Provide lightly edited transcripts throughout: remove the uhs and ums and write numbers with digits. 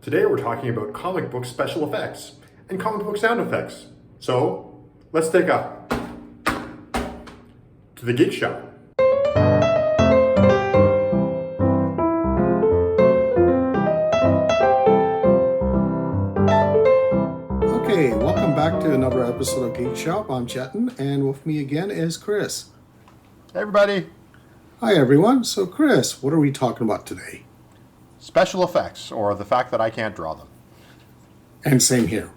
Today we're talking about comic book special effects and comic book sound effects. So, let's take up to the Geek Shop. Okay, welcome back to another episode of Geek Shop. I'm Chetan, and with me again is Chris. Hey everybody! Hi everyone. So Chris, what are we talking about today? Special effects, or the fact that I can't draw them. And same here.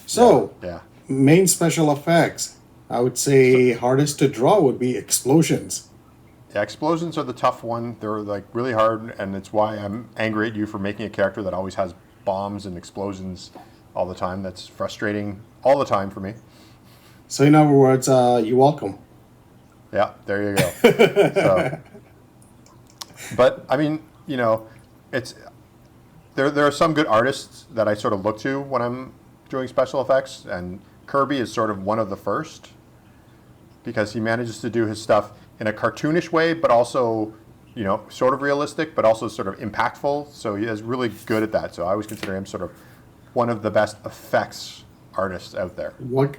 So, Yeah. main special effects. I would say hardest to draw would be explosions. Yeah, explosions are the tough one. They're like really hard, and it's why I'm angry at you for making a character that always has bombs and explosions all the time. That's frustrating all the time for me. So in other words, you're welcome. Yeah, there you go. So, but I mean, you know, it's there are some good artists that I sort of look to when I'm doing special effects, and Kirby is sort of one of the first because he manages to do his stuff in a cartoonish way, but also, you know, sort of realistic, but also sort of impactful. So he is really good at that. So I always consider him sort of one of the best effects artists out there. What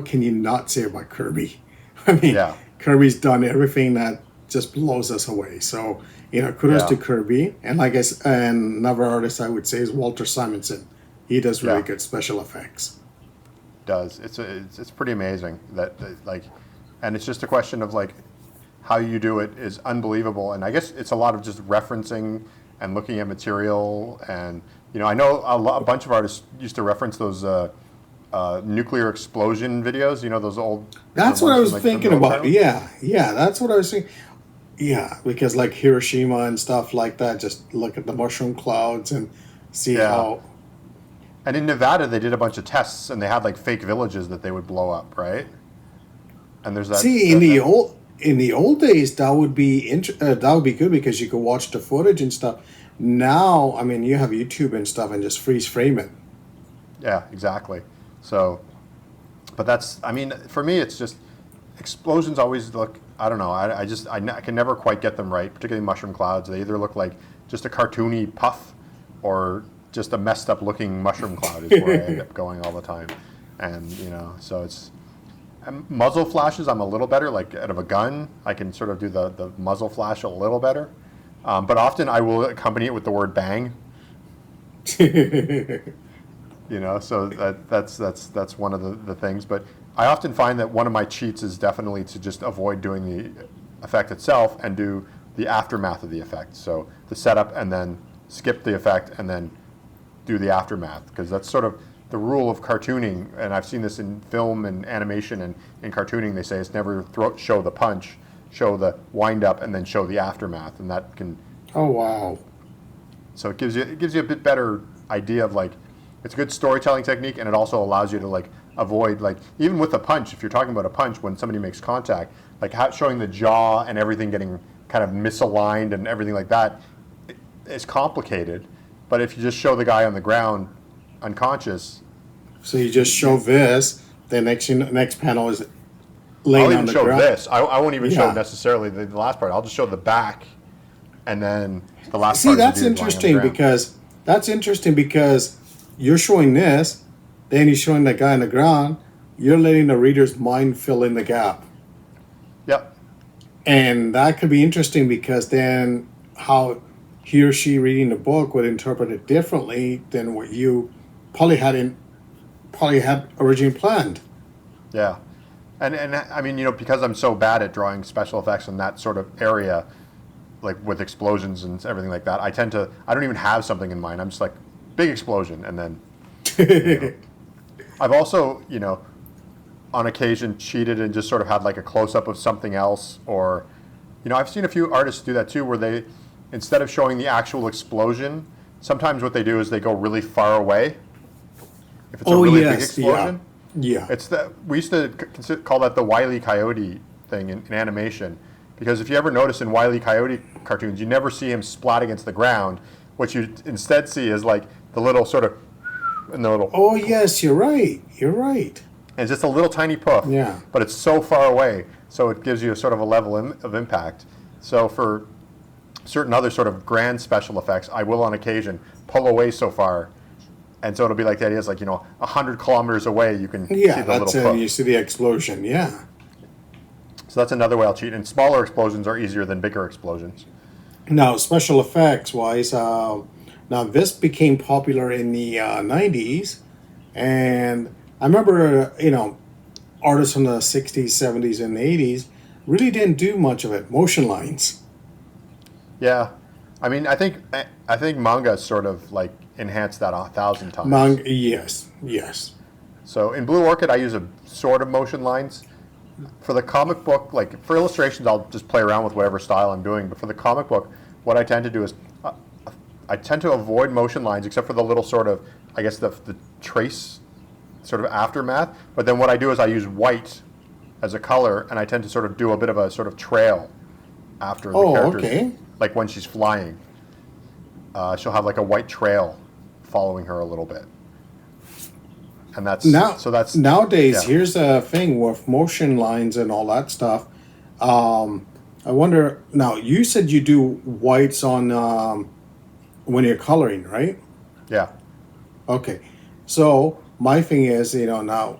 can you not say about Kirby? I mean, Yeah. Kirby's done everything that just blows us away. So, kudos Yeah. to Kirby. And and another artist I would say is Walter Simonson. He does really good special effects. Does it's pretty amazing that like, and it's just a question of like how you do it is unbelievable, and I guess it's a lot of just referencing and looking at material, and I know a bunch of artists used to reference those nuclear explosion videos, those old. That's what I was thinking about. Yeah, that's what I was thinking. Yeah, because like Hiroshima and stuff like that, just look at the mushroom clouds and see how. And in Nevada, they did a bunch of tests, and they had like fake villages that they would blow up, right? And there's that. See, in the old days, that would be good because you could watch the footage and stuff. Now, I mean, you have YouTube and stuff, and just freeze frame it. Yeah, exactly. So, but for me, it's just explosions always look. I don't know. I can never quite get them right, particularly mushroom clouds. They either look like just a cartoony puff, or just a messed up looking mushroom cloud is where I end up going all the time. And so it's muzzle flashes. I'm a little better. Like out of a gun, I can sort of do the muzzle flash a little better. But often I will accompany it with the word bang. So that's one of the things. But I often find that one of my cheats is definitely to just avoid doing the effect itself and do the aftermath of the effect. So the setup and then skip the effect and then do the aftermath, because that's sort of the rule of cartooning. And I've seen this in film and animation, and in cartooning they say it's never show the punch, show the wind up, and then show the aftermath, and that can. Oh wow! So it gives you a bit better idea of like, it's a good storytelling technique, and it also allows you to like avoid, like, even with a punch, if you're talking about a punch when somebody makes contact, like showing the jaw and everything getting kind of misaligned and everything like that is complicated. But if you just show the guy on the ground unconscious, so you just show this, the next panel is laying on the ground. I'll even show this. I won't even show necessarily the last part. I'll just show the back, and then the last part. See, that's interesting because you're showing this, then you're showing the guy on the ground. You're letting the reader's mind fill in the gap. Yep. And that could be interesting because then how he or she reading the book would interpret it differently than what you probably had originally planned. Yeah. And I mean, because I'm so bad at drawing special effects in that sort of area, like with explosions and everything like that, I don't even have something in mind. I'm just like, big explosion, and then I've also, on occasion cheated and just sort of had like a close-up of something else, or I've seen a few artists do that too, where they, instead of showing the actual explosion, sometimes what they do is they go really far away. If it's a really big explosion. Yeah. We used to call that the Wile E. Coyote thing in animation, because if you ever notice in Wile E. Coyote cartoons, you never see him splat against the ground. What you instead see is like the little sort of, and the little. Oh yes, you're right. And it's just a little tiny puff. Yeah. But it's so far away, so it gives you a sort of a level of impact. So for certain other sort of grand special effects, I will on occasion pull away so far, and so it'll be like the idea is like 100 kilometers away you can see Yeah, the little that's puff. you see the explosion. Yeah. So that's another way I'll cheat. And smaller explosions are easier than bigger explosions. Now, special effects wise, now this became popular in the 90s, and I remember, artists from the 60s, 70s, and 80s really didn't do much of it. Motion lines. Yeah, I mean, I think manga sort of like enhanced that 1,000 times. Yes, yes. So in Blue Orchid, I use a sort of motion lines. For the comic book, like for illustrations, I'll just play around with whatever style I'm doing. But for the comic book, what I tend to do is I tend to avoid motion lines, except for the little sort of, I guess, the trace sort of aftermath. But then what I do is I use white as a color, and I tend to sort of do a bit of a sort of trail after the characters. Okay. Like when she's flying, she'll have like a white trail following her a little bit. And that's nowadays. yeah. Here's a thing with motion lines and all that stuff. I wonder. Now, you said you do whites on when you're coloring, right? Yeah. Okay. So my thing is, now,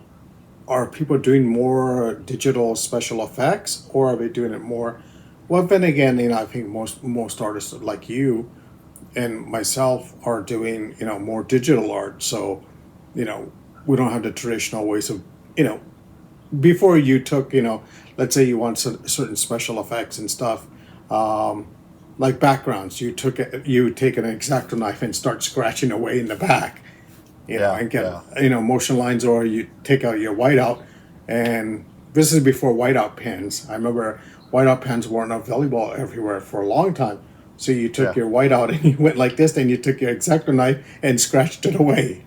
are people doing more digital special effects, or are they doing it more? Well, then again, I think most artists like you and myself are doing more digital art. So, we don't have the traditional ways of before you took let's say you want certain special effects and stuff, like backgrounds. You take an X-Acto knife and start scratching away in the back, and get motion lines, or you take out your whiteout, and this is before whiteout pens. I remember whiteout pens weren't available everywhere for a long time, so you took your whiteout and you went like this, and you took your X-Acto knife and scratched it away.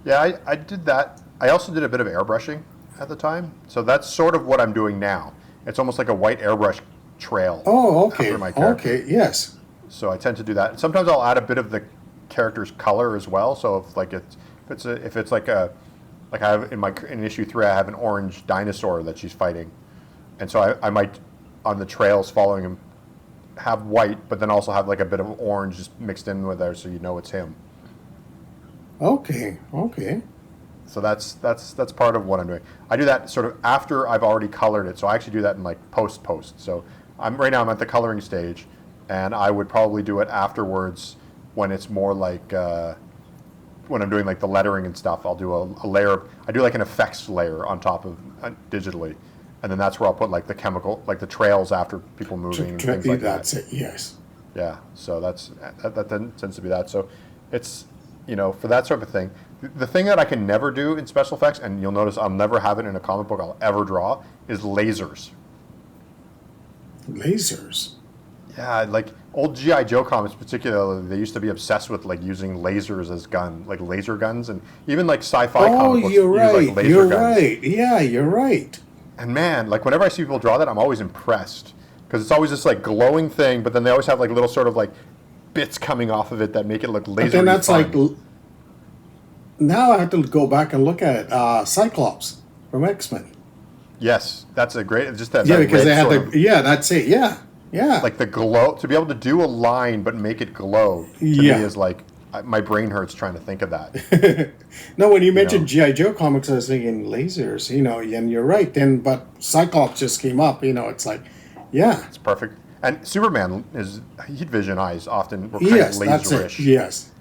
Yeah, I did that. I also did a bit of airbrushing at the time, so that's sort of what I'm doing now. It's almost like a white airbrush trail. Oh, okay. After my character. Okay, yes. So I tend to do that. Sometimes I'll add a bit of the character's color as well. So if it's like I have in issue 3, I have an orange dinosaur that she's fighting, and so I might on the trails following him have white, but then also have like a bit of orange just mixed in with there, so it's him. Okay. So that's part of what I'm doing. I do that sort of after I've already colored it. So I actually do that in like post. So I'm at the coloring stage, and I would probably do it afterwards when it's more like when I'm doing like the lettering and stuff. I'll do a layer. I do like an effects layer on top of digitally, and then that's where I'll put like the chemical, like the trails after people moving and things like that. That's it. Yes. Yeah. So that tends to be that. So it's for that sort of thing. The thing that I can never do in special effects, and you'll notice I'll never have it in a comic book I'll ever draw, is lasers. Lasers? Yeah, like old G.I. Joe comics particularly, they used to be obsessed with like using lasers as like laser guns, and even like sci-fi comic books you're right. use like laser You're guns. right. Yeah, you're right. And man, like whenever I see people draw that, I'm always impressed. Because it's always this like glowing thing, but then they always have like little sort of like bits coming off of it that make it look laser. But then that's fun. Now I have to go back and look at it. Cyclops from X-Men. Yes, that's a great. Just that. Yeah, that because red they had sort the. Yeah, that's it. Yeah. Like the glow, to be able to do a line but make it glow. To me is like my brain hurts trying to think of that. No, when you mentioned G.I. Joe comics, I was thinking lasers. And you're right. Then, but Cyclops just came up. It's like, yeah, it's perfect. And Superman, his heat vision eyes often were kind yes, of laserish. that's it. Yes.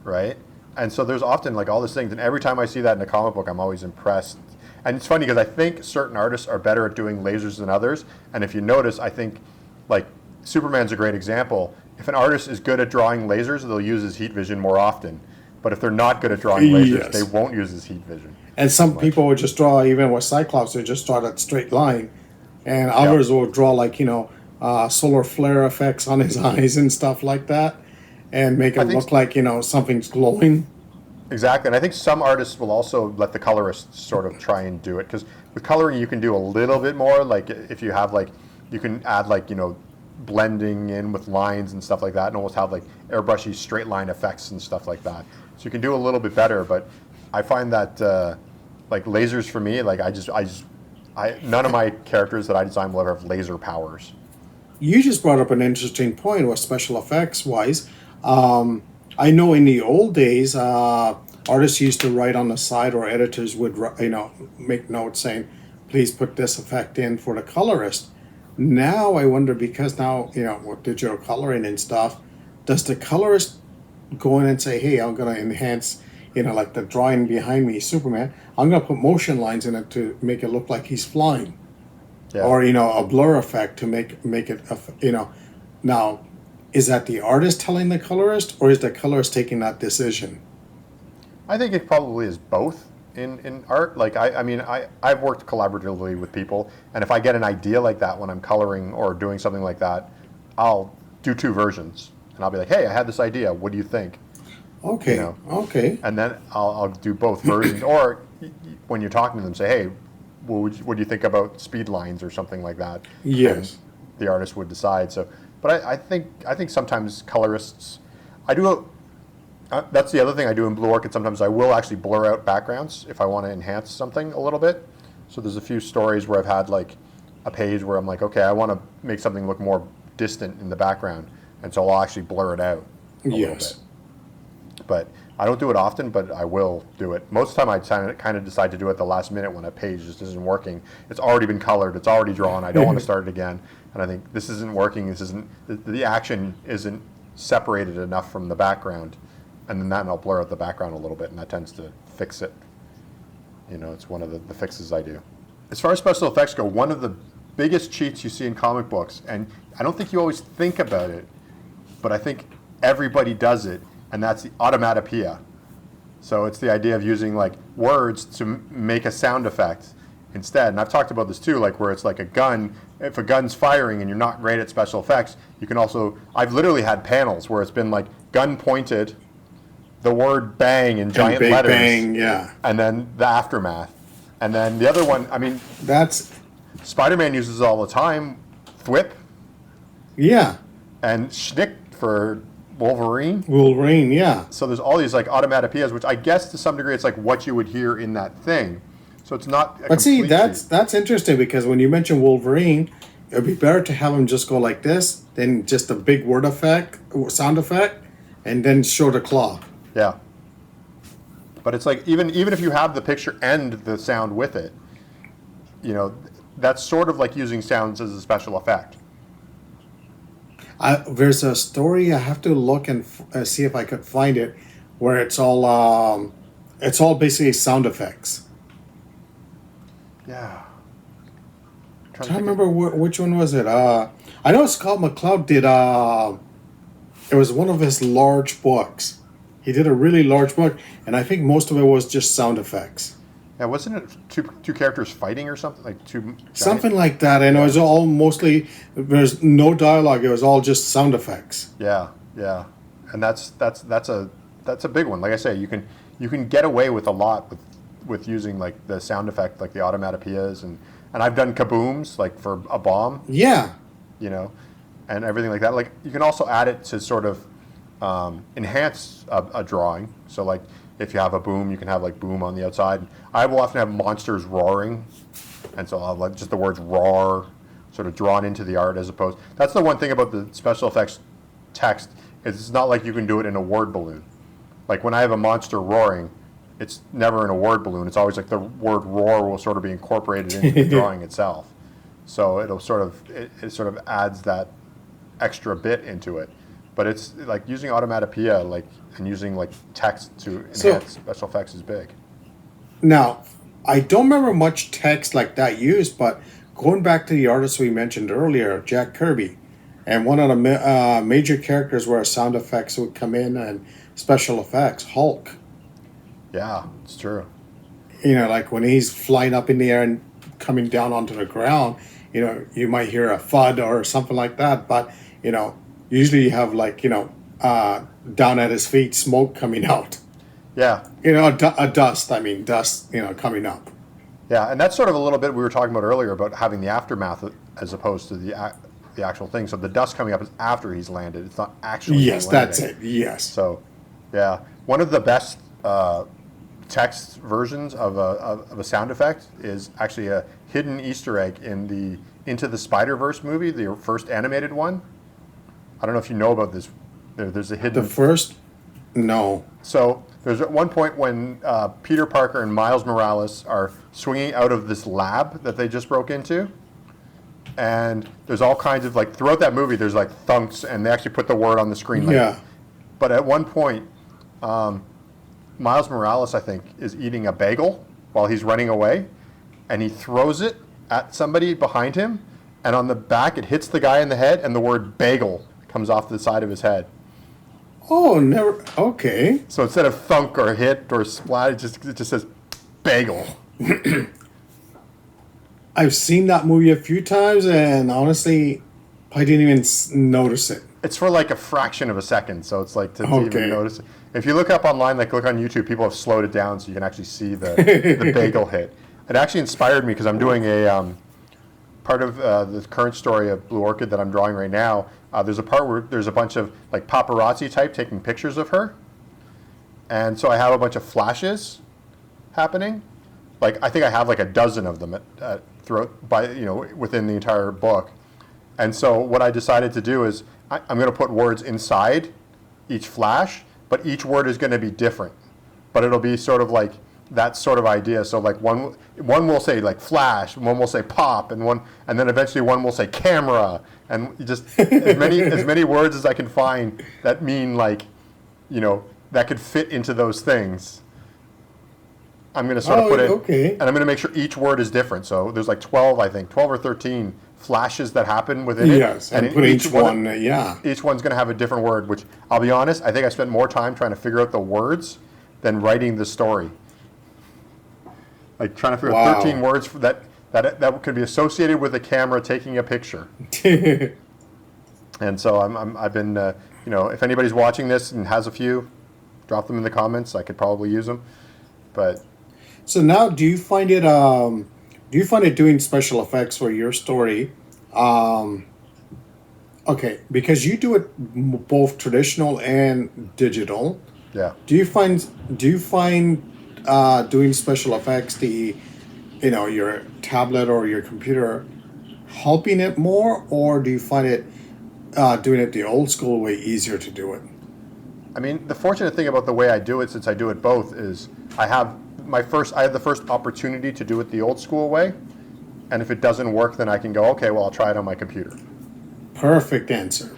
Right? And so there's often like all these things, and every time I see that in a comic book, I'm always impressed. And it's funny because I think certain artists are better at doing lasers than others. And if you notice, I think like Superman's a great example. If an artist is good at drawing lasers, they'll use his heat vision more often. But if they're not good at drawing lasers, they won't use his heat vision. And some people would just draw, even with Cyclops, they just draw that straight line. And others will draw like, solar flare effects on his eyes and stuff like that, and make it look like something's glowing. Exactly, and I think some artists will also let the colorist sort of try and do it, because with coloring you can do a little bit more. Like if you have like, you can add like blending in with lines and stuff like that, and almost have like airbrushy straight line effects and stuff like that. So you can do a little bit better. But I find that like lasers for me, like I none of my characters that I design will ever have laser powers. you just brought up an interesting point with special effects wise. I know in the old days, artists used to write on the side, or editors would, make notes saying, "Please put this effect in for the colorist." Now I wonder, because now with digital coloring and stuff, does the colorist go in and say, "Hey, I'm gonna enhance," like the drawing behind me, Superman. I'm gonna put motion lines in it to make it look like he's flying, Yeah. or a blur effect to make it now, is that the artist telling the colorist, or is the colorist taking that decision? I think it probably is both in art. Like I've worked collaboratively with people, and if I get an idea like that when I'm coloring or doing something like that, I'll do two versions, and I'll be like, "Hey, I had this idea. What do you think?" Okay. Okay. And then I'll do both versions. Or when you're talking to them, say, "Hey, what do you think about speed lines or something like that?" Yes. And the artist would decide. So, but I think sometimes colorists, I do. That's the other thing I do in Blue Orchid. Sometimes I will actually blur out backgrounds if I want to enhance something a little bit. So there's a few stories where I've had like a page where I'm like, okay, I want to make something look more distant in the background, and so I'll actually blur it out a little bit. But I don't do it often, but I will do it. Most of the time I kind of decide to do it at the last minute when a page just isn't working. It's already been colored, it's already drawn, I don't want to start it again. And I think this isn't working, the action isn't separated enough from the background. And then I'll blur out the background a little bit, and that tends to fix it. It's one of the fixes I do. As far as special effects go, one of the biggest cheats you see in comic books, and I don't think you always think about it, but I think everybody does it, and that's the automatopoeia. So it's the idea of using like words to make a sound effect instead. And I've talked about this too, like where it's like a gun. If a gun's firing and you're not great at special effects, you can also, I've literally had panels where it's been like gun pointed, the word bang in giant big letters, bang, yeah. and then the aftermath. And then the other one, That's Spider-Man uses it all the time, thwip, yeah. and schnick for Wolverine. Wolverine, yeah. So there's all these like automatopoeias, which I guess to some degree it's like what you would hear in that thing. So it's not a But see, complete that's interesting, because when you mention Wolverine, it would be better to have him just go like this than just a big word effect, sound effect, and then show the claw. Yeah. But it's like even if you have the picture and the sound with it, that's sort of like using sounds as a special effect. There's a story, I have to look and see if I could find it, where it's all basically sound effects. Yeah. I can't remember which one was it. I know Scott McCloud did. It was one of his large books. He did a really large book, and I think most of it was just sound effects. Yeah, wasn't it two characters fighting or something, like two Something like that, and it was all mostly, there's no dialogue. It was all just sound effects. Yeah, and that's a big one. Like I say, you can get away with a lot with using like the sound effect, like the automatopoeias, and I've done kabooms like for a bomb. Yeah. And everything like that. Like you can also add it to sort of enhance a drawing. So like if you have a boom, you can have like boom on the outside. I will often have monsters roaring, and so I'll have like just the words roar sort of drawn into the art as opposed. That's the one thing about the special effects text is it's not like you can do it in a word balloon. Like when I have a monster roaring, it's never in a word balloon. It's always like the word roar will sort of be incorporated into the drawing itself. So it sort of adds that extra bit into it. But it's like using automatopoeia and using like text to enhance special effects is big. Now, I don't remember much text like that used, but going back to the artist we mentioned earlier, Jack Kirby, and one of the major characters where sound effects would come in and special effects, Hulk. Yeah, it's true. Like when he's flying up in the air and coming down onto the ground, you might hear a thud or something like that, but, usually you have like, down at his feet, smoke coming out. Yeah. Dust coming up. Yeah, and that's sort of a little bit we were talking about earlier about having the aftermath as opposed to the actual thing. So the dust coming up is after he's landed. It's not actually Yes, landing. that's it. Yes. So, yeah. One of the best text versions of a sound effect is actually a hidden Easter egg in the Into the Spider-Verse movie, the first animated one. I don't know if you know about this. There's a hidden... The first? No. So there's at one point when Peter Parker and Miles Morales are swinging out of this lab that they just broke into. And there's all kinds of, like, throughout that movie, there's, like, thunks, and they actually put the word on the screen. Like, yeah. But at one point, Miles Morales, I think, is eating a bagel while he's running away, and he throws it at somebody behind him, and on the back it hits the guy in the head, and the word bagel comes off the side of his head. Oh, never. Okay. So instead of thunk or hit or splat, it just says bagel. I've seen that movie a few times, and honestly, I didn't even notice it. It's for like a fraction of a second, so it's like to Okay. even notice it. If you look up online, like look on YouTube, people have slowed it down so you can actually see the bagel hit. It actually inspired me because I'm doing a part of the current story of Blue Orchid that I'm drawing right now. There's a part where there's a bunch of like paparazzi type taking pictures of her, and so I have a bunch of flashes happening. Like I think I have like a dozen of them throughout within the entire book. And so what I decided to do is I'm going to put words inside each flash, but each word is going to be different. But it'll be sort of like that sort of idea. So like one will say like flash, one will say pop, and then eventually one will say camera, and just as many words as I can find that mean like, that could fit into those things. I'm going to sort of put it, okay. And I'm going to make sure each word is different. So there's like 12 or 13 flashes that happen within it. Yes, and put each one, yeah. Each one's going to have a different word, which I'll be honest, I think I spent more time trying to figure out the words than writing the story. Like trying to figure out 13 words that could be associated with a camera taking a picture. And so I've been, if anybody's watching this and has a few, drop them in the comments. I could probably use them, but. So now, do you find it doing special effects for your story? Okay, because you do it both traditional and digital. Yeah. Do you find doing special effects, your tablet or your computer, helping it more, or do you find it doing it the old school way easier to do it? I mean, the fortunate thing about the way I do it, since I do it both, is I have the first opportunity to do it the old school way, and if it doesn't work, then I can go, okay, well, I'll try it on my computer. Perfect answer.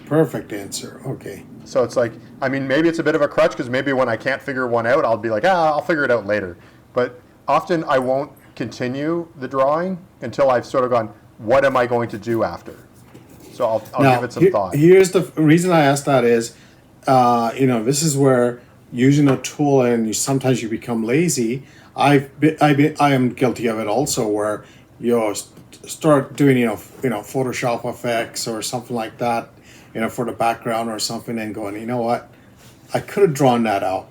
Okay. So it's like, I mean, maybe it's a bit of a crutch because maybe when I can't figure one out, I'll be like, I'll figure it out later. But often I won't continue the drawing until I've sort of gone, what am I going to do after? So I'll give it some thought. Here's the reason I asked that is, this is where using a tool and sometimes you become lazy. I am guilty of it also, where you start doing Photoshop effects or something like that, for the background or something, and going, you know what, I could have drawn that out,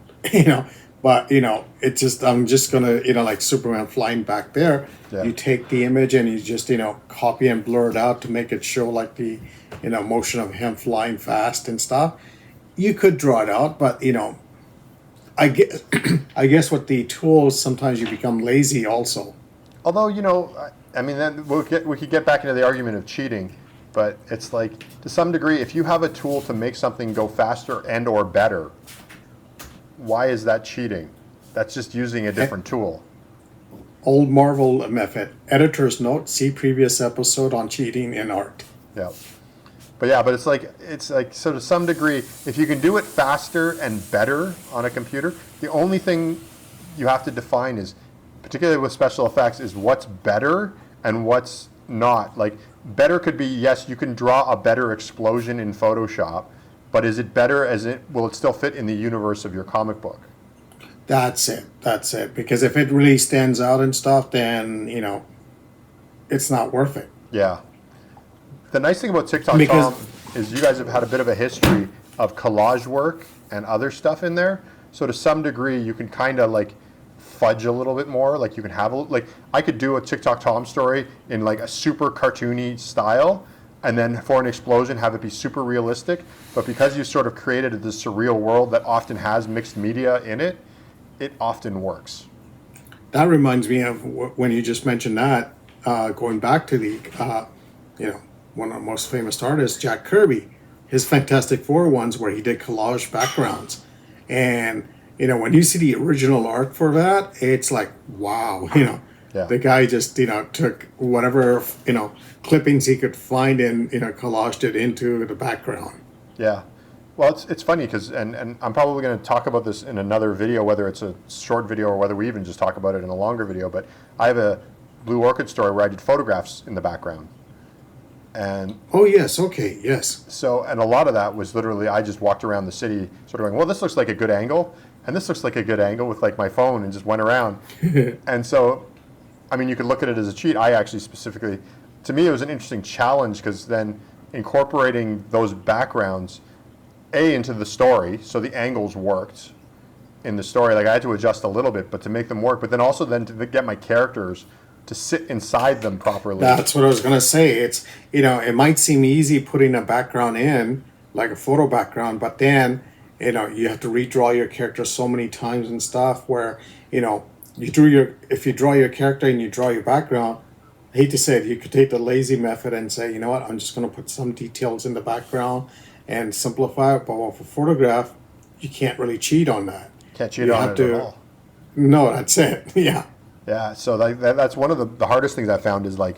but it's just, I'm just gonna, like Superman flying back there. Yeah. You take the image and you just copy and blur it out to make it show like the motion of him flying fast and stuff. You could draw it out, but I guess with the tools, sometimes you become lazy also. Although, I mean, then we could get back into the argument of cheating, but it's like, to some degree, if you have a tool to make something go faster and or better, why is that cheating? That's just using a different tool. Old Marvel method. Editor's note, see previous episode on cheating in art. Yeah. But it's like, so to some degree, if you can do it faster and better on a computer, the only thing you have to define is, particularly with special effects, is what's better and what's not. Like, better could be, yes, you can draw a better explosion in Photoshop, but is it better will it still fit in the universe of your comic book? That's it. Because if it really stands out and stuff, then, it's not worth it. Yeah. The nice thing about TikTok, Tom, is you guys have had a bit of a history of collage work and other stuff in there. So to some degree, you can kind of like fudge a little bit more. Like you can have I could do a TikTok Tom story in like a super cartoony style, and then for an explosion have it be super realistic. But because you sort of created this surreal world that often has mixed media in it, it often works. That reminds me of when you just mentioned that, going back to the, one of the most famous artists, Jack Kirby, his Fantastic Four ones where he did collage backgrounds. And, when you see the original art for that, it's like, wow, Yeah. the guy just, took whatever, clippings he could find and, collaged it into the background. Yeah. Well, it's funny because, and I'm probably going to talk about this in another video, whether it's a short video or whether we even just talk about it in a longer video, but I have a Blue Orchid story where I did photographs in the background. And oh, yes. Okay. Yes. so, and a lot of that was literally, I just walked around the city sort of going, well, this looks like a good angle. And this looks like a good angle with like my phone, and just went around. And so, I mean, you could look at it as a cheat. I actually specifically, to me, it was an interesting challenge because then incorporating those backgrounds, into the story, so the angles worked in the story. Like I had to adjust a little bit, but to make them work, but then also then to get my characters to sit inside them properly. That's what I was gonna say. It's it might seem easy putting a background in, like a photo background, but then you have to redraw your character so many times and stuff where if you draw your character and you draw your background, I hate to say it, you could take the lazy method and say, you know what, I'm just gonna put some details in the background and simplify it. But with a photograph, you can't really cheat on that. Can't cheat on it at all. No, that's it. Yeah. Yeah, so that's one of the hardest things I found is like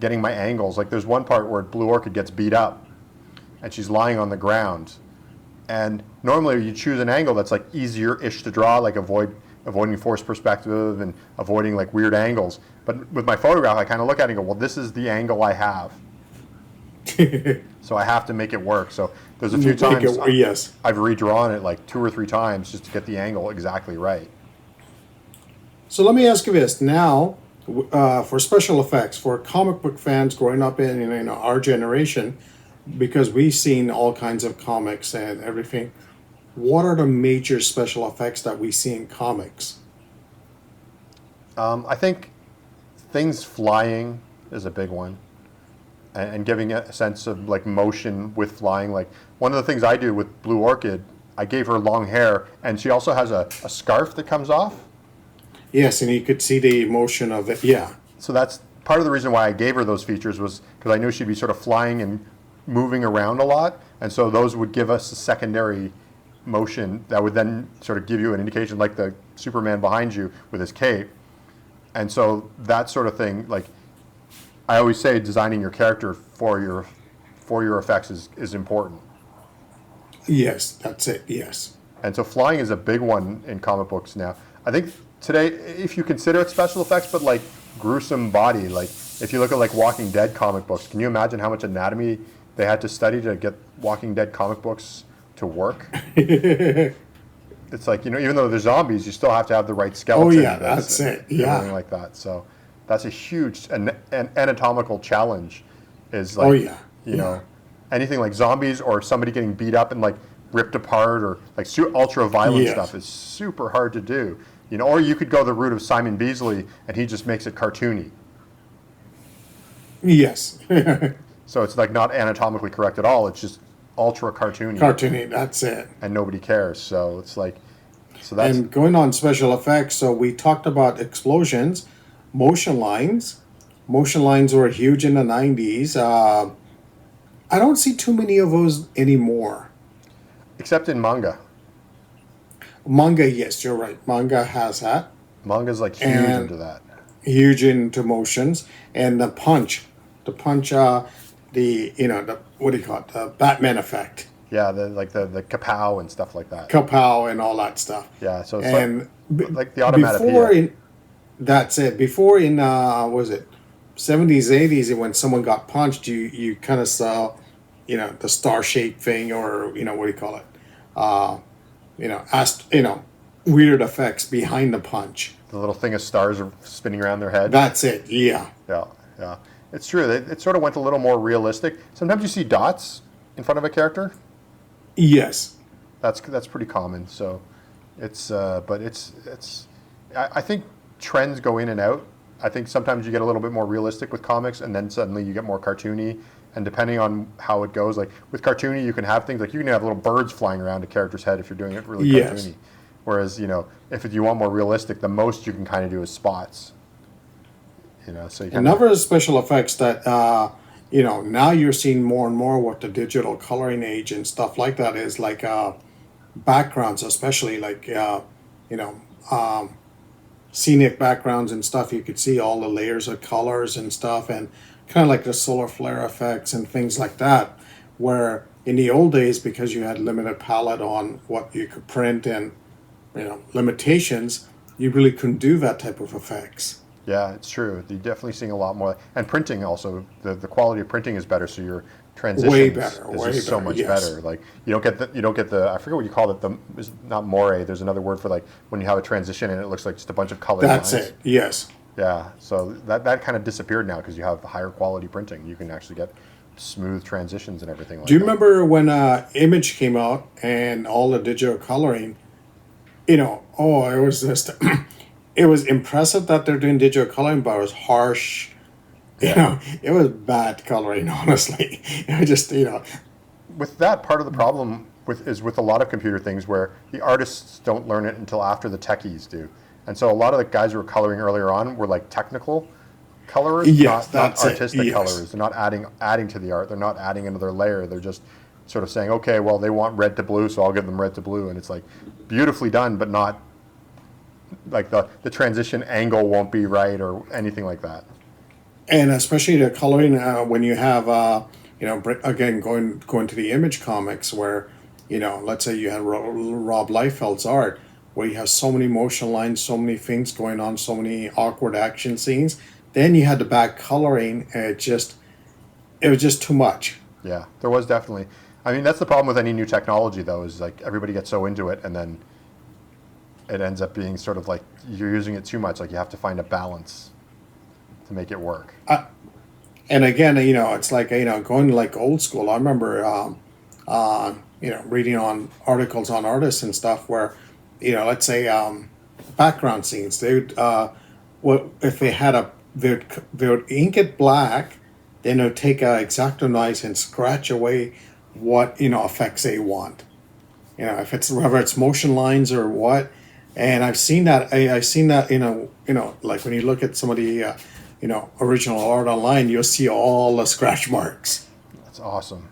getting my angles. Like there's one part where Blue Orchid gets beat up and she's lying on the ground. And normally you choose an angle that's like easier-ish to draw, like avoiding forced perspective and avoiding like weird angles. But with my photograph, I kind of look at it and go, well, this is the angle I have. So I have to make it work. So there's a few times yes. I've redrawn it like 2 or 3 times just to get the angle exactly right. So let me ask you this now, for special effects, for comic book fans growing up in our generation, because we've seen all kinds of comics and everything, what are the major special effects that we see in comics? I think things flying is a big one. And giving a sense of like motion with flying. Like one of the things I do with Blue Orchid, I gave her long hair, and she also has a scarf that comes off. Yes, and you could see the motion of it. Yeah. So that's part of the reason why I gave her those features, was because I knew she'd be sort of flying and moving around a lot, and so those would give us a secondary motion that would then sort of give you an indication, like the Superman behind you with his cape. And so that sort of thing, like I always say, designing your character for your effects is important. Yes, that's it. Yes. And so flying is a big one in comic books now. I think today, if you consider it special effects, but like gruesome body, like if you look at like Walking Dead comic books, can you imagine how much anatomy they had to study to get Walking Dead comic books to work? It's like, even though they're zombies, you still have to have the right skeleton. Oh yeah, that's it. Yeah. Everything like that. So that's a huge an anatomical challenge. Is like, anything like zombies or somebody getting beat up and like ripped apart or like ultra violent stuff is super hard to do. Or you could go the route of Simon Beasley and he just makes it cartoony. Yes. So it's like not anatomically correct at all. It's just ultra cartoony. Cartoony, that's it. And nobody cares. So it's like, that's. And going on special effects, so we talked about explosions, motion lines. Motion lines were huge in the 90s. I don't see too many of those anymore. Except in manga. Manga, yes, you're right. Manga has that. Manga's like huge into that. Huge into motions. And the punch, the what do you call it? The Batman effect. Yeah, the kapow and stuff like that. Kapow and all that stuff. Yeah, so it's like the onomatopoeia. That's it. Before in, was it 70s, 80s, when someone got punched, you kind of saw, the star-shaped thing, or, what do you call it? Weird effects behind the punch. The little thing of stars are spinning around their head. That's it, yeah. Yeah. It's true. It sort of went a little more realistic. Sometimes you see dots in front of a character. Yes. That's pretty common. So it's but it's I think trends go in and out. I think sometimes you get a little bit more realistic with comics, and then suddenly you get more cartoony. And depending on how it goes, like with cartoony, you can have things like you can have little birds flying around a character's head if you're doing it really cartoony. Whereas, if you want more realistic, the most you can kind of do is spots. So you Another special effects that now you're seeing more and more with the digital coloring age and stuff like that is like backgrounds, especially like you know scenic backgrounds and stuff. You could see all the layers of colors and stuff, and kind of like the solar flare effects and things like that. Where in the old days, because you had limited palette on what you could print and limitations, you really couldn't do that type of effects. Yeah, it's true. You're definitely seeing a lot more, and printing also. The quality of printing is better, so your transitions Way better, is way just so better, much yes. better. Like you don't get the I forget what you call it. It's not moire. There's another word for like when you have a transition and it looks like just a bunch of colored That's lines. it. Yes. Yeah, so that kind of disappeared now because you have higher quality printing. You can actually get smooth transitions and everything like Do you that. remember when Image came out and all the digital coloring? Oh, it was just, it was impressive that they're doing digital coloring, but it was harsh. Yeah. It was bad coloring, honestly. It was just, With that, part of the problem with a lot of computer things where the artists don't learn it until after the techies do. And so a lot of the guys who were coloring earlier on were like technical colorers, yes, not that's it. artistic Yes. colorers. They're not adding to the art. They're not adding another layer. They're just sort of saying, okay, well, they want red to blue, so I'll give them red to blue. And it's like beautifully done, but not like the transition angle won't be right or anything like that. And especially the coloring when you have, again, going to the Image comics where, let's say you had Rob Liefeld's art, where you have so many motion lines, so many things going on, so many awkward action scenes. Then you had the back coloring, and it was just too much. Yeah, there was definitely. I mean, that's the problem with any new technology, though, is like everybody gets so into it, and then it ends up being sort of like you're using it too much. Like you have to find a balance to make it work. And again, it's like going like old school. I remember, reading on articles on artists and stuff where, let's say background scenes. They would, what if they had they would ink it black, then they would take a X-Acto knife and scratch away what effects they want. If it's whether it's motion lines or what. And I've seen that. I've seen that. Like when you look at some of the original art online, you'll see all the scratch marks. That's awesome.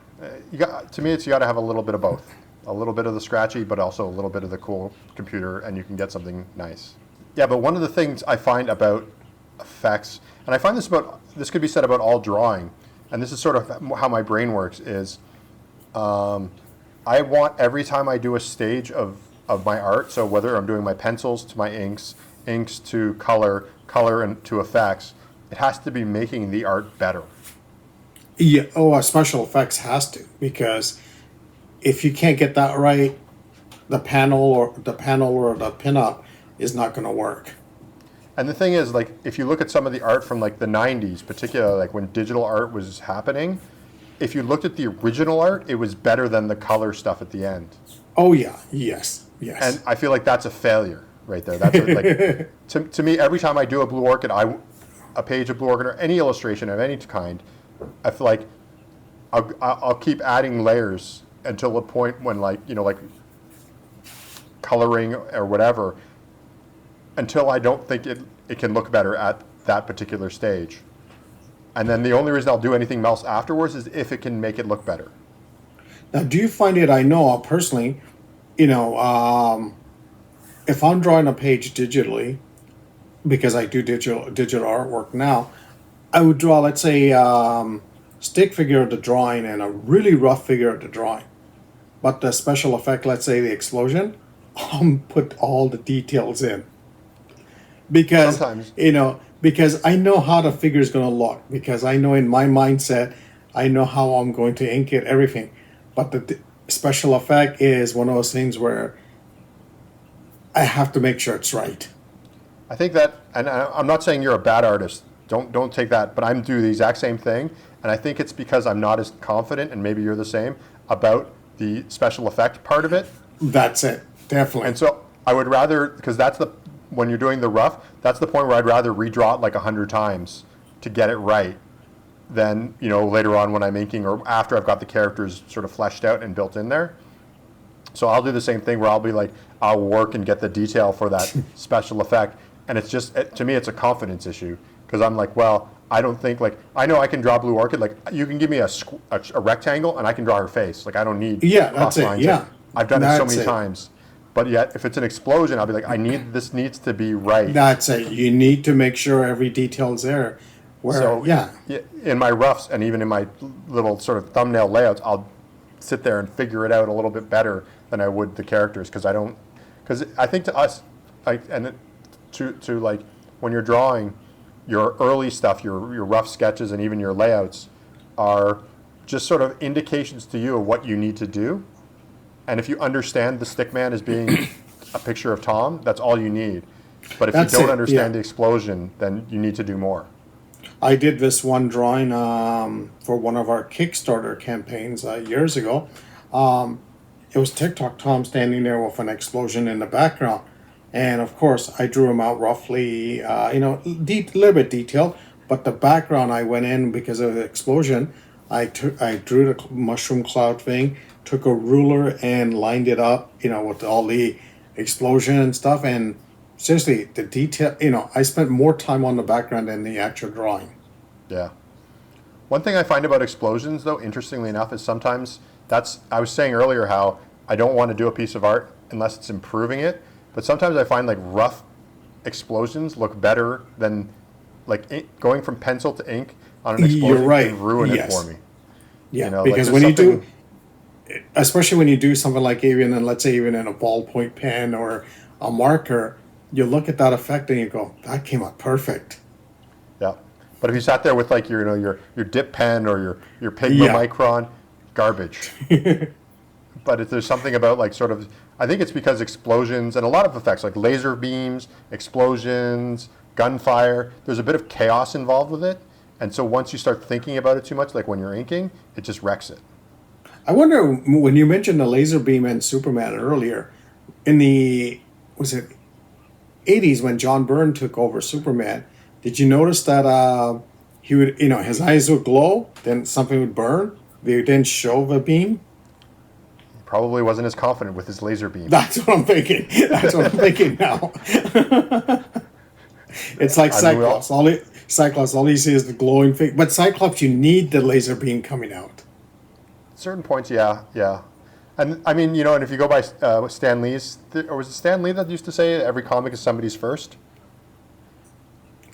To me, you got to have a little bit of both. A little bit of the scratchy, but also a little bit of the cool computer, and you can get something nice. Yeah, but one of the things I find about effects, and I find this could be said about all drawing, and this is sort of how my brain works, is I want every time I do a stage of my art, so whether I'm doing my pencils to my inks to color and to effects, it has to be making the art better. Yeah. Oh, special effects has to, because if you can't get that right, the panel or the pinup is not going to work. And the thing is, like, if you look at some of the art from like the 90s, particularly like when digital art was happening, if you looked at the original art, it was better than the color stuff at the end. Oh yeah, yes. And I feel like that's a failure right there. That's like to me, every time I do a Blue Orchid, a page of Blue Orchid or any illustration of any kind, I feel like I'll keep adding layers until the point when like coloring or whatever, until I don't think it can look better at that particular stage. And then the only reason I'll do anything else afterwards is if it can make it look better. Now, do you find it? I know personally, if I'm drawing a page digitally, because I do digital artwork now, I would draw, let's say, stick figure of the drawing and a really rough figure of the drawing. But the special effect, let's say the explosion, I'll put all the details in. Because Sometimes. Because I know how the figure is going to look. Because I know in my mindset, I know how I'm going to ink it, everything. But the special effect is one of those things where I have to make sure it's right. I think that, and I'm not saying you're a bad artist. Don't take that, but I'm do the exact same thing, and I think it's because I'm not as confident, and maybe you're the same, about the special effect part of it. That's it, definitely. And so I would rather, because when you're doing the rough, that's the point where I'd rather redraw it like 100 times to get it right than later on when I'm inking or after I've got the characters sort of fleshed out and built in there. So I'll do the same thing where I'll be like, I'll work and get the detail for that special effect. And it's just, to me, it's a confidence issue. Because I'm like, well, I don't think, like, I know I can draw Blue Orchid. Like, you can give me a rectangle and I can draw her face. Like, I don't need that's it. lines. Yeah. I've done it so That's many times. But yet, if it's an explosion, I'll be like, this needs to be right. That's it. You need to make sure every detail's there. Where, So yeah. in my roughs and even in my little sort of thumbnail layouts, I'll sit there and figure it out a little bit better than I would the characters, because I think to us, to like when you're drawing your early stuff, your rough sketches and even your layouts are just sort of indications to you of what you need to do. And if you understand the stickman as being a picture of Tom, that's all you need. But if you don't understand the explosion, then you need to do more. I did this one drawing for one of our Kickstarter campaigns years ago. It was TikTok Tom standing there with an explosion in the background. And of course, I drew him out roughly, little bit detailed. But the background I went in because of the explosion. I drew the mushroom cloud thing, took a ruler and lined it up, with all the explosion and stuff. And seriously, the detail, I spent more time on the background than the actual drawing. Yeah. One thing I find about explosions, though, interestingly enough, is sometimes I was saying earlier how I don't want to do a piece of art unless it's improving it. But sometimes I find like rough explosions look better than like going from pencil to ink on an explosion. You're right. Can ruin it for me. Yeah, because when you do, especially when you do something like even in a ballpoint pen or a marker, you look at that effect and you go, that came out perfect. Yeah. But if you sat there with like your dip pen or your Pigma Micron, garbage. But if there's something about like sort of, I think it's because explosions and a lot of effects like laser beams, explosions, gunfire, there's a bit of chaos involved with it. And so once you start thinking about it too much, like when you're inking, it just wrecks it. I wonder, when you mentioned the laser beam and Superman earlier, in the, was it 80s when John Byrne took over Superman, did you notice that he would, his eyes would glow, then something would burn? They didn't show the beam? He probably wasn't as confident with his laser beam. That's what I'm thinking. That's what I'm thinking now. It's like Cyclops. All you see is the glowing thing. But Cyclops, you need the laser beam coming out. Certain points, yeah. And I mean, and if you go by Stan Lee's, or was it Stan Lee that used to say every comic is somebody's first?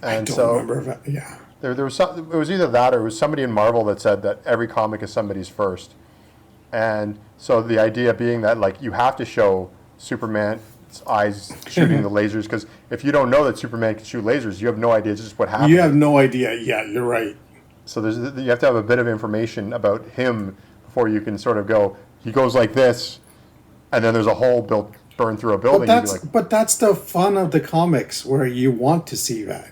And I don't remember that. Yeah. There was it was either that or it was somebody in Marvel that said that every comic is somebody's first. And so the idea being that like you have to show Superman's eyes shooting the lasers, because if you don't know that Superman can shoot lasers, you have no idea just what happened. You have no idea. Yeah, you're right. So you have to have a bit of information about him before you can sort of go, he goes like this, and then there's a hole burned through a building. But that's the fun of the comics, where you want to see that.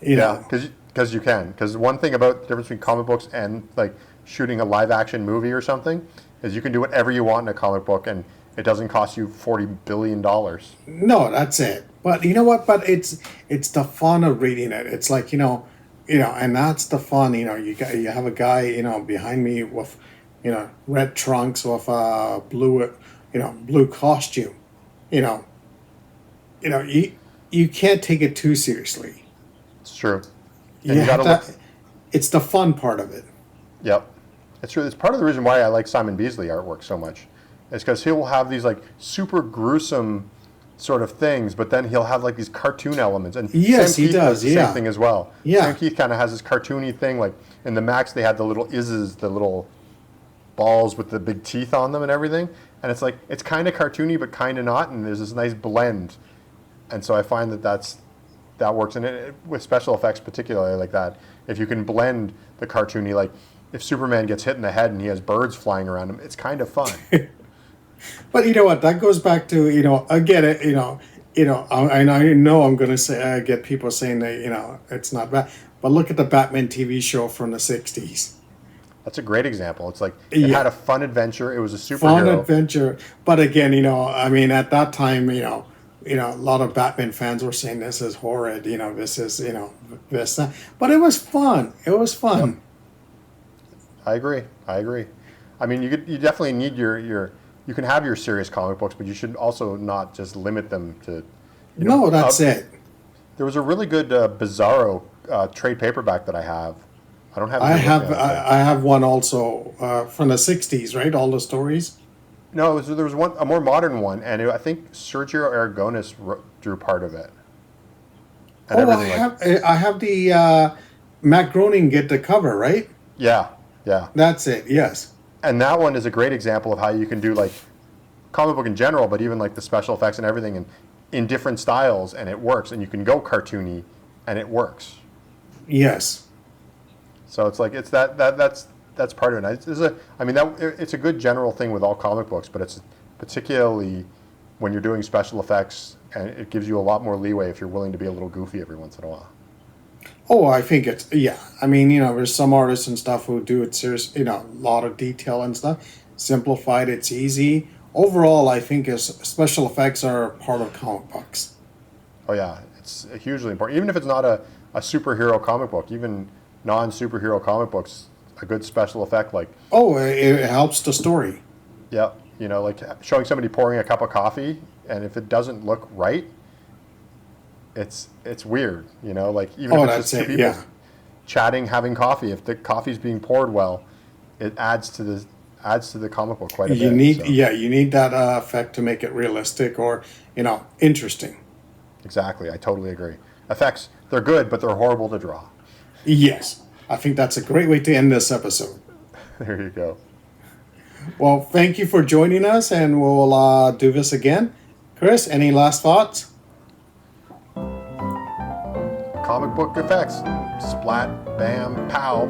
Because you can. Because one thing about the difference between comic books and like shooting a live action movie or something is you can do whatever you want in a comic book and it doesn't cost you $40 billion. No, that's it. But you know what? But it's the fun of reading it. It's like, and that's the fun. You have a guy, behind me with, red trunks with a blue costume. You can't take it too seriously. It's true. It's the fun part of it. Yep. It's true. It's part of the reason why I like Simon Beasley artwork so much. It's because he'll have these like super gruesome sort of things, but then he'll have like these cartoon elements. And yes, Sam Keith he does. does the same thing as well. Yeah. Sam Keith kind of has this cartoony thing. Like in the Max, they had the little Izzes, the little balls with the big teeth on them and everything. And it's like it's kind of cartoony, but kind of not. And there's this nice blend. And so I find that works. And with special effects, particularly like that, if you can blend the cartoony, like if Superman gets hit in the head and he has birds flying around him, it's kind of fun. But you know what? That goes back to, I get it, and I know I'm going to say, I get people saying that, it's not bad. But look at the Batman TV show from the 60s. That's a great example. It's like, it had a fun adventure. It was a superhero. Fun adventure. But again, at that time, a lot of Batman fans were saying this is horrid, this is, this. But it was fun. It was fun. Yep. I agree. I mean, you definitely need your you can have your serious comic books, but you should also not just limit them to. No, that's it. There was a really good Bizarro trade paperback that I have. I don't have. It I here with have me, I don't think. I have one also from the '60s, right? All the stories. No, there was one a more modern one, and I think Sergio Aragonis drew part of it, and Oh, everything like. I have the Matt Groening get the cover, right? Yeah, yeah. That's it. Yes. And that one is a great example of how you can do like comic book in general, but even like the special effects and everything in different styles, and it works. And you can go cartoony, and it works. Yes. So it's like that's part of it. It's a good general thing with all comic books, but it's particularly when you're doing special effects, and it gives you a lot more leeway if you're willing to be a little goofy every once in a while. Oh, I think it's yeah. I mean, there's some artists and stuff who do it serious. A lot of detail and stuff. Simplified. It's easy. Overall, I think is special effects are part of comic books. Oh yeah, it's hugely important. Even if it's not a superhero comic book, even non-superhero comic books, a good special effect like Oh, it helps the story. yeah, like showing somebody pouring a cup of coffee, and if it doesn't look right, it's weird. Like even Oh, if it's that's just two it. people Yeah. chatting, having coffee, if the coffee's being poured well, it adds to the comic book quite a You bit. need So, you need that effect to make it realistic or interesting. exactly, I totally agree. Effects, they're good, but they're horrible to draw. Yes, I think that's a great way to end this episode. There you go. Well, thank you for joining us, and we'll do this again. Chris, any last thoughts? Comic book effects, splat, bam, pow.